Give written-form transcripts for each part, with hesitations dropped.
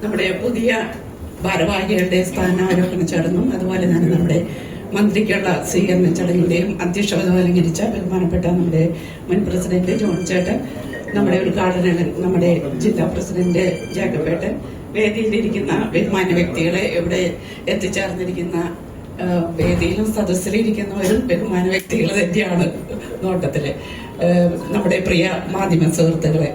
നമ്മുടെ പുതിയ ഭാരവാഹികളുടെ സ്ഥാനാരോഹണ ചടങ്ങും അതുപോലെ തന്നെ നമ്മുടെ മന്ത്രിക്കുള്ള സ്വീകരണ ചടങ്ങിന്റെയും അധ്യക്ഷത അലങ്കരിച്ച ബഹുമാനപ്പെട്ട നമ്മുടെ മുൻ പ്രസിഡന്റ് ജോൺ ചേട്ടൻ, നമ്മുടെ ഉദ്ഘാടകൻ നമ്മുടെ ജില്ലാ പ്രസിഡന്റ് ജേക്കബേട്ടൻ, വേദിയിലിരിക്കുന്ന ബഹുമാന്യ വ്യക്തികളെ, ഇവിടെ എത്തിച്ചേർന്നിരിക്കുന്ന വേദിയിലും സദസ്സിലിരിക്കുന്നവരും ബഹുമാന വ്യക്തികൾ തന്നെയാണ് നോട്ടത്തില്. നമ്മുടെ പ്രിയ മാധ്യമ സുഹൃത്തുക്കളെ,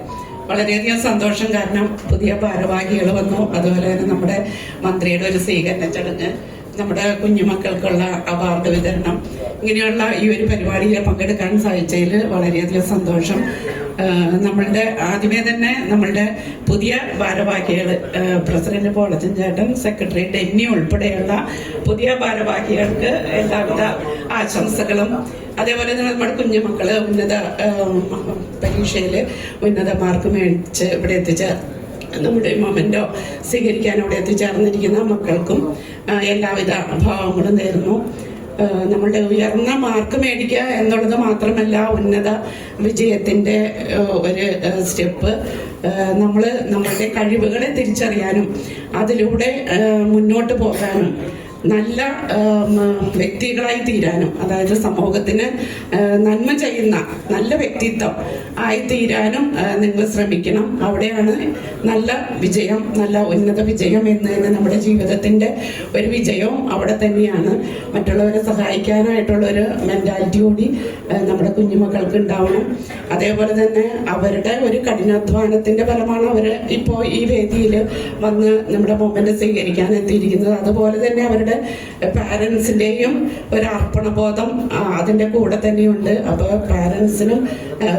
വളരെയധികം സന്തോഷം. കാരണം പുതിയ ഭാരവാഹികൾ വന്നു, അതുപോലെ തന്നെ നമ്മുടെ മന്ത്രിയുടെ ഒരു സ്വീകരണ ചടങ്ങ്, നമ്മുടെ കുഞ്ഞുമക്കൾക്കുള്ള അവാർഡ് വിതരണം, ഇങ്ങനെയുള്ള ഈ ഒരു പരിപാടിയിൽ പങ്കെടുക്കാൻ സാധിച്ചതിൽ വളരെയധികം സന്തോഷം. നമ്മളുടെ ആദ്യമേ തന്നെ നമ്മളുടെ പുതിയ ഭാരവാഹികൾ, പ്രസിഡന്റ് പോളച്ചൻ ചേട്ടൻ, സെക്രട്ടറി ഡെന്നി ഉൾപ്പെടെയുള്ള പുതിയ ഭാരവാഹികൾക്ക് എല്ലാവിധ ആശംസകളും, അതേപോലെ തന്നെ നമ്മുടെ കുഞ്ഞുമക്കള് ഉന്നത പരീക്ഷയിൽ ഉന്നത മാർക്ക് മേടിച്ച് ഇവിടെ എത്തിച്ച നമ്മുടെ മൊമെന്റോ സ്വീകരിക്കാൻ അവിടെ എത്തിച്ചേർന്നിരിക്കുന്ന മക്കൾക്കും എല്ലാവിധ ഭാവങ്ങളും നേരുന്നു. നമ്മളുടെ ഉയർന്ന മാർക്ക് മേടിക്കുക എന്നുള്ളത് മാത്രമല്ല ഉന്നത വിജയത്തിന്റെ ഒരു സ്റ്റെപ്പ്. നമ്മളുടെ കഴിവുകളെ തിരിച്ചറിയാനും അതിലൂടെ മുന്നോട്ട് പോകാനും നല്ല വ്യക്തികളായി തീരാനും, അതായത് സമൂഹത്തിന് നന്മ ചെയ്യുന്ന നല്ല വ്യക്തിത്വം ആയിത്തീരാനും നിങ്ങൾ ശ്രമിക്കണം. അവിടെയാണ് നല്ല വിജയം, നല്ല ഉന്നത വിജയം എന്നതിന് നമ്മുടെ ജീവിതത്തിന്റെ ഒരു വിജയവും അവിടെ തന്നെയാണ്. മറ്റുള്ളവരെ സഹായിക്കാനായിട്ടുള്ള ഒരു മെന്റാലിറ്റി കൂടി നമ്മുടെ കുഞ്ഞുമക്കൾക്ക് ഉണ്ടാവണം. അതേപോലെ തന്നെ അവരുടെ ഒരു കഠിനാധ്വാനത്തിന്റെ ഫലമാണ് അവര് ഇപ്പോൾ ഈ വേദിയിൽ വന്ന് നമ്മുടെ മൊമെന്റ് സ്വീകരിക്കാൻ എത്തിയിരിക്കുന്നത്. അതുപോലെ തന്നെ അവരുടെ പാരൻസിന്റെയും ഒരു അർപ്പണബോധം അതിന്റെ കൂടെ തന്നെയുണ്ട്. അപ്പൊ പാരൻസിനും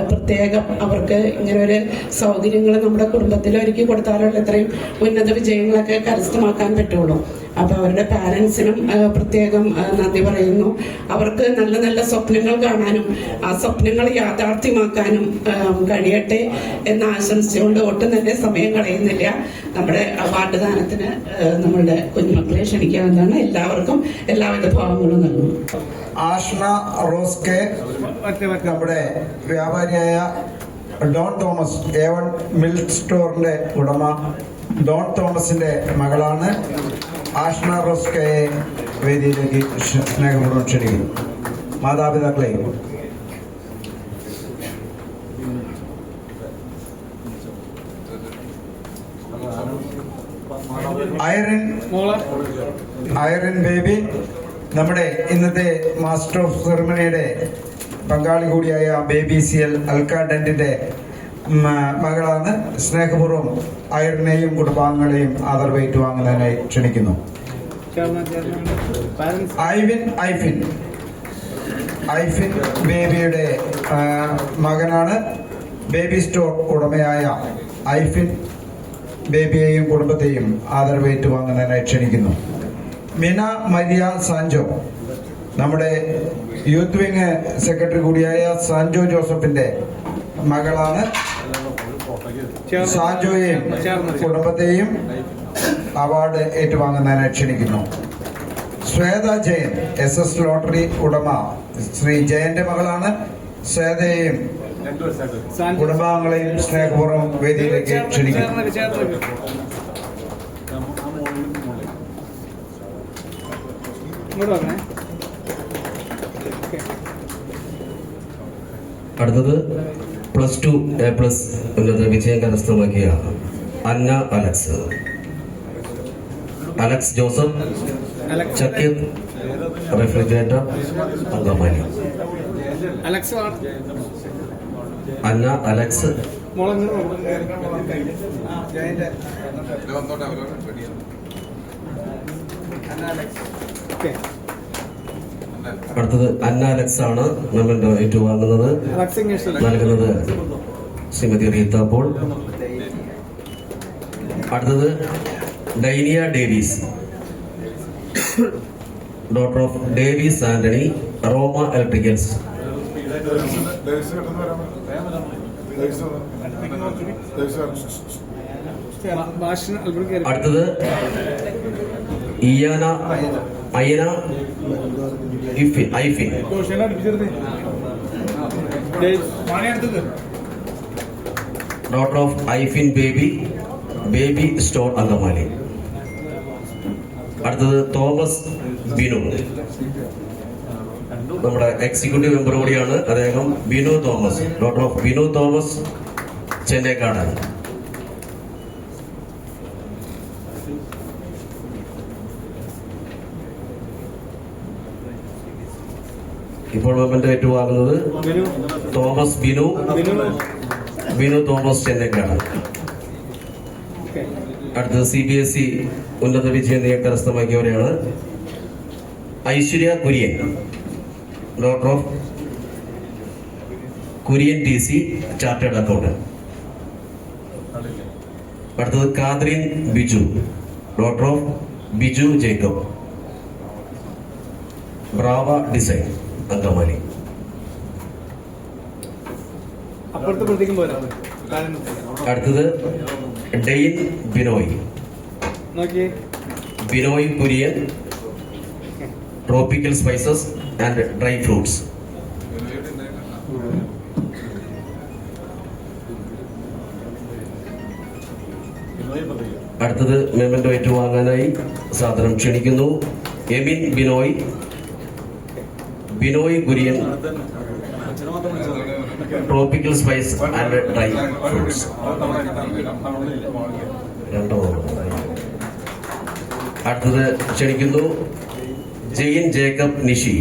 പ്രത്യേകം അവർക്ക് ഇങ്ങനെ ഒരു സൗകര്യങ്ങൾ നമ്മുടെ കുടുംബത്തിൽ ഒരുക്കി കൊടുത്താലുള്ള ഇത്രയും ഉന്നത വിജയങ്ങളൊക്കെ കരസ്ഥമാക്കാൻ പറ്റുള്ളൂ. അപ്പൊ അവരുടെ പാരൻസിനും പ്രത്യേകം നന്ദി പറയുന്നു. അവർക്ക് നല്ല നല്ല സ്വപ്നങ്ങൾ കാണാനും ആ സ്വപ്നങ്ങൾ യാഥാർത്ഥ്യമാക്കാനും കഴിയട്ടെ എന്ന് ആശംസിച്ചുകൊണ്ട് ഒട്ടും തന്നെ സമയം കളയുന്നില്ല. നമ്മുടെ അവാർഡ് ദാനത്തിന് നമ്മളുടെ കുഞ്ഞുമക്കളെ ക്ഷണിക്കാവുന്നതാണ്. എല്ലാവർക്കും എല്ലാവിധ ഭാവങ്ങളും നൽകുന്നു. ആഷ്ന റോസ് കെ, നമ്മുടെ വ്യാപാരിയായ ഡോൺ തോമസ്, A1 മിൽക്ക് സ്റ്റോറിന്റെ ഉടമ ഡോൺ തോമസിന്റെ മകളാണ്. ആഷ്ന റോസ് കെയെ വേദിയിലേക്ക് സ്നേഹപൂർവ്വം ക്ഷണിക്കുന്നു. മാതാപിതാക്കളെ ഐറിൻ ബേബി, നമ്മുടെ ഇന്നത്തെ മാസ്റ്റർ ഓഫ് സെറിമണിയുടെ പങ്കാളി കൂടിയായ ബേബി CL അൽക്കാഡന്റിന്റെ മകളാണ്. സ്നേഹപൂർവ്വം ഐറിനെയും കുടുംബാംഗങ്ങളെയും ആദരവ് ഏറ്റുവാങ്ങുന്നതിനായി ക്ഷണിക്കുന്നു. ഐഫിൻ ബേബിയുടെ മകനാണ്. ബേബി സ്റ്റോർ ഉടമയായ ഐഫിൻ ബേബിയെയും കുടുംബത്തെയും ആദരവ് ഏറ്റുവാങ്ങുന്നതിനായി ക്ഷണിക്കുന്നു. മിന മരിയ സാൻജോ, നമ്മുടെ യൂത്ത് വിങ് സെക്രട്ടറി കൂടിയായ സാൻജോ ജോസഫിന്റെ മകളാണ്. സാൻജോയെയും കുടുംബത്തെയും അവാർഡ് ഏറ്റുവാങ്ങുന്നതിനായി ക്ഷണിക്കുന്നു. ശ്വേത ജയൻ, SS ലോട്ടറി ഉടമ ശ്രീ ജയന്റെ മകളാണ്. ശ്വേതയെയും കുടുംബാംഗങ്ങളെയും സ്നേഹപൂർവ്വം വേദിയിലേക്ക് ക്ഷണിക്കുന്നു. അടുത്തത് +2 A+ ഉന്നത വിജയം കരസ്ഥമാക്കിയ അന്ന അലക്സ് ജോസഫ്, ചക്കിർ റെഫ്രിജറേറ്റർ അങ്കമാലി. അന്ന അലക്സ് അടുത്തത് അന്ന അലക്സ് ആണ് നമ്മൾ ഏറ്റുവാങ്ങുന്നത്. നൽകുന്നത് ശ്രീമതി റീത്ത പോൾ. അടുത്തത് Dainiya Davis, daughter of Davis Antony, Roma electricals. അടുത്തത് Ayana Aifin. Daughter of Aifin baby store Angamaly. അടുത്തത് തോമസ് ബിനു, നമ്മുടെ എക്സിക്യൂട്ടീവ് മെമ്പർ കൂടിയാണ് അദ്ദേഹം. Binu Thomas, daughter of Binu Thomas, Chennaikkad. ഇപ്പോൾ മെമ്പറിന്റെ ഏറ്റുവാങ്ങുന്നത് തോമസ് ബിനു തോമസ്, ചെന്നൈക്കാട്. അടുത്തത് CBSE ഉന്നത വിജയം കരസ്ഥമാക്കിയവരെയാണ്. Aishwarya Kurian, daughter of Kurian TC, chartered accountant. അടുത്തത് Kathreen Biju, daughter of Biju Jacob, Brava design, Angamaly. അടുത്തത് Dain Binoy Kurian, tropical spices and dry fruits. അടുത്തത് മെമ്മന്റോ ഏറ്റുവാങ്ങാനായി സാദരം ക്ഷണിക്കുന്നു Emin Binoy Kurian, tropical spice and dry fruits. അടുത്തത് ക്ഷണിക്കുന്നു ജെയിൻ ജേക്കബ് നിഷി,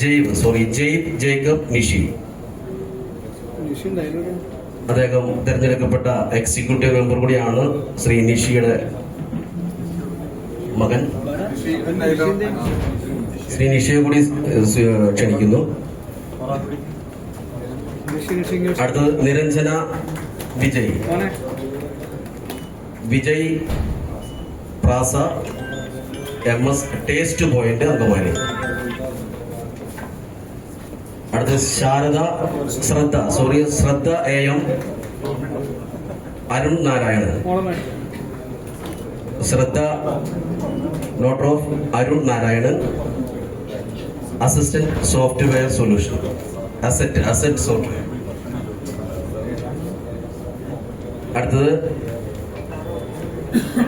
ജെയ്ബ് ജേക്കബ് നിഷി. അദ്ദേഹം തിരഞ്ഞെടുക്കപ്പെട്ട എക്സിക്യൂട്ടീവ് മെമ്പർ കൂടിയാണ്. ശ്രീ നിഷിയുടെ മകൻ ശ്രീ നിഷിയെ കൂടി ക്ഷണിക്കുന്നു. അടുത്തത് Niranjana Vijay Prasa, MS taste point, Angamaly. അടുത്ത Shraddha AM Arun Narayanan, daughter of Arun Narayanan, assistant software solution, asset software. അടുത്തത്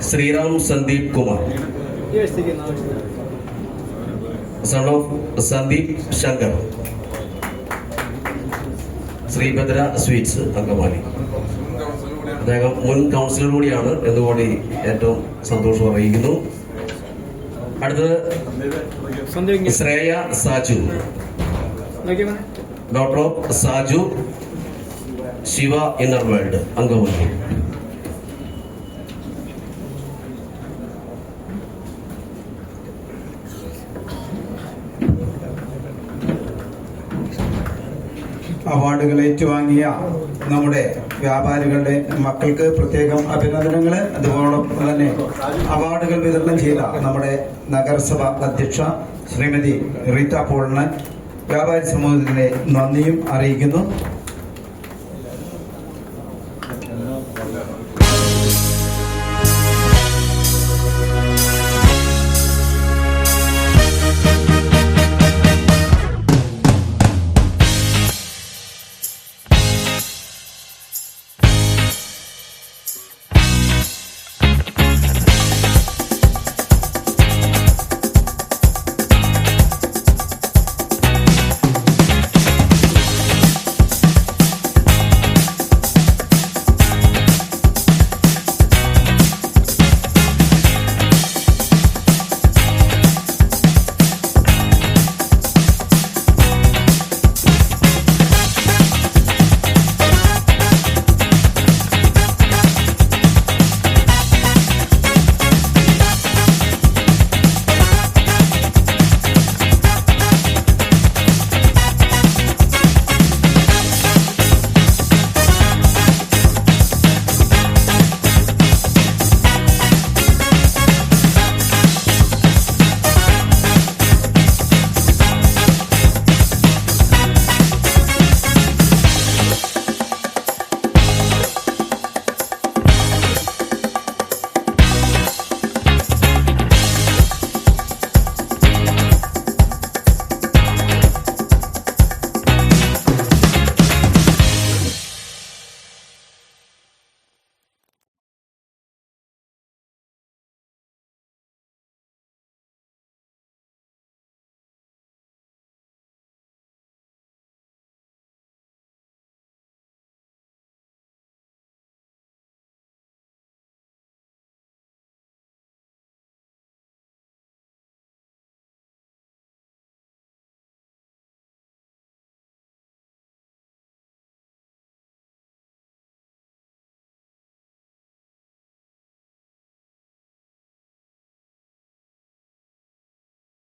Sreeram Sandeep Kumar, son of Sandeep Shankar, Sreebhadra sweets, Angamaly. അദ്ദേഹം മുൻ കൗൺസിലർ കൂടിയാണ് എന്നുകൂടി ഏറ്റവും സന്തോഷം അറിയിക്കുന്നു. അടുത്തത് Shreya Saju, daughter of Saju, Shiva inner world, Angamaly. അവാർഡുകൾ ഏറ്റുവാങ്ങിയ നമ്മുടെ വ്യാപാരികളുടെ മക്കൾക്ക് പ്രത്യേകം അഭിനന്ദനങ്ങൾ. അതുപോലൊപ്പം തന്നെ അവാർഡുകൾ വിതരണം ചെയ്ത നമ്മുടെ നഗരസഭ അധ്യക്ഷ ശ്രീമതി റീറ്റ പോളിന് വ്യാപാരി സമൂഹത്തിന്റെ നന്ദിയും അറിയിക്കുന്നു.